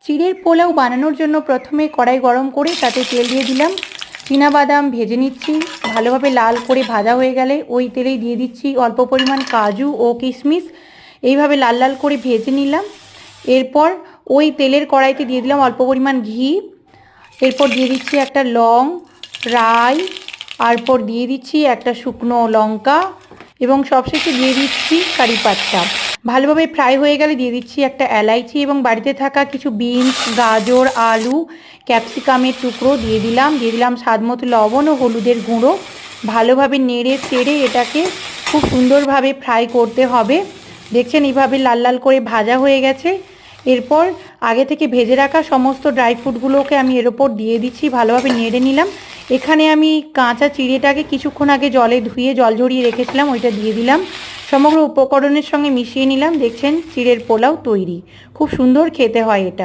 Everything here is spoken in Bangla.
চিড়ের পোলাও বানানোর জন্য প্রথমে কড়াই গরম করে তাতে তেল দিয়ে দিলাম। চীনাবাদাম ভেজে নিচ্ছি। ভালোভাবে লাল করে ভাজা হয়ে গেলে ওই তেলেই দিয়ে দিচ্ছি অল্প পরিমাণ কাজু ও কিশমিশ। এইভাবে লাল লাল করে ভেজে নিলাম। এরপর ওই তেলের কড়াইতে দিয়ে দিলাম অল্প পরিমাণ ঘি। এরপর দিয়ে দিচ্ছি একটা লং, রাই, তারপর দিয়ে দিচ্ছি একটা শুকনো লঙ্কা এবং সবশেষে দিয়ে দিচ্ছি কারি পাতা। ভালোভাবে ফ্রাই হয়ে গেলে দিয়ে দিচ্ছি একটা এলাইচি এবং বাড়িতে থাকা কিছু বিনস, গাজর, আলু, ক্যাপসিকামের টুকরো দিয়ে দিলাম স্বাদ মতো লবণ ও হলুদের গুঁড়ো। ভালোভাবে নেড়ে চেড়ে এটাকে খুব সুন্দরভাবে ফ্রাই করতে হবে। দেখছেন এইভাবে লাল লাল করে ভাজা হয়ে গেছে। এরপর আগে থেকে ভেজে রাখা সমস্ত ড্রাই ফ্রুটগুলোকে আমি এর ওপর দিয়ে দিচ্ছি। ভালোভাবে নেড়ে নিলাম। এখানে আমি কাঁচা চিড়েটাকে কিছুক্ষণ আগে জলে ধুয়ে জল ঝরিয়ে রেখেছিলাম, ওইটা দিয়ে দিলাম। সমগ্র উপকরণের সঙ্গে মিশিয়ে নিলাম। দেখছেন চিড়ের পোলাও তৈরি। খুব সুন্দর খেতে হয় এটা।